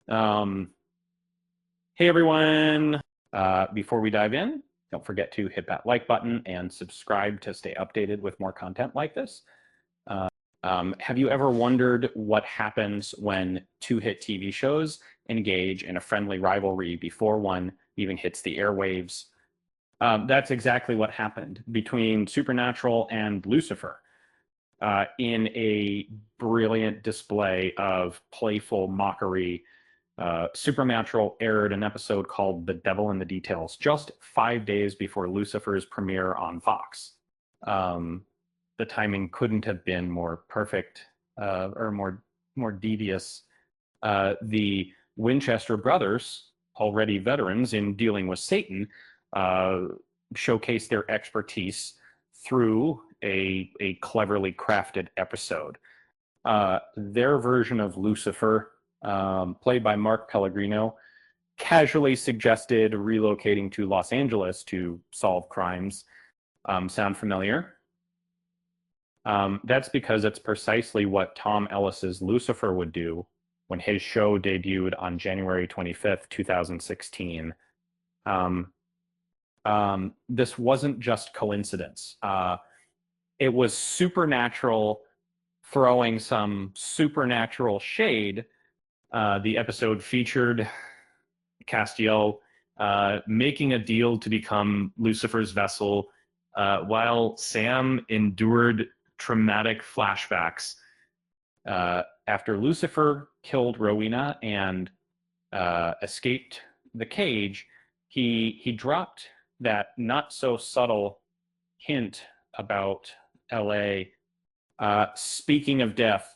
Um, hey everyone, before we dive in, don't forget to hit that like button and subscribe to stay updated with more content like this. Have you ever wondered what happens when two hit TV shows engage in a friendly rivalry before one even hits the airwaves? That's exactly what happened between Supernatural and Lucifer. In a brilliant display of playful mockery, Supernatural aired an episode called The Devil in the Details just 5 days before Lucifer's premiere on Fox. The timing couldn't have been more perfect or more devious. The Winchester brothers, already veterans in dealing with Satan, showcased their expertise through a cleverly crafted episode. Their version of Lucifer, played by Mark Pellegrino, casually suggested relocating to Los Angeles to solve crimes. Sound familiar? That's because it's precisely what Tom Ellis's Lucifer would do when his show debuted on January 25th, 2016. This wasn't just coincidence. It was Supernatural throwing some supernatural shade. The episode featured Castiel making a deal to become Lucifer's vessel while Sam endured traumatic flashbacks. After Lucifer killed Rowena and escaped the cage, he dropped that not so subtle hint about LA. Speaking of death,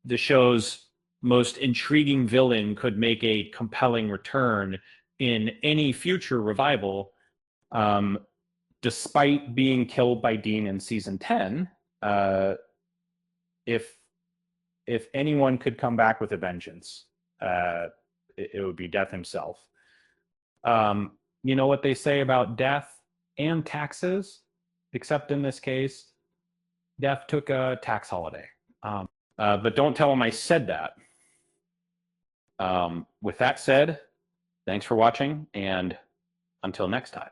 the show's most intriguing villain could make a compelling return in any future revival. Despite being killed by Dean in season 10, if anyone could come back with a vengeance, it would be Death himself. You know what they say about death and taxes, except in this case, Death took a tax holiday. But don't tell him I said that. With that said, thanks for watching, and until next time.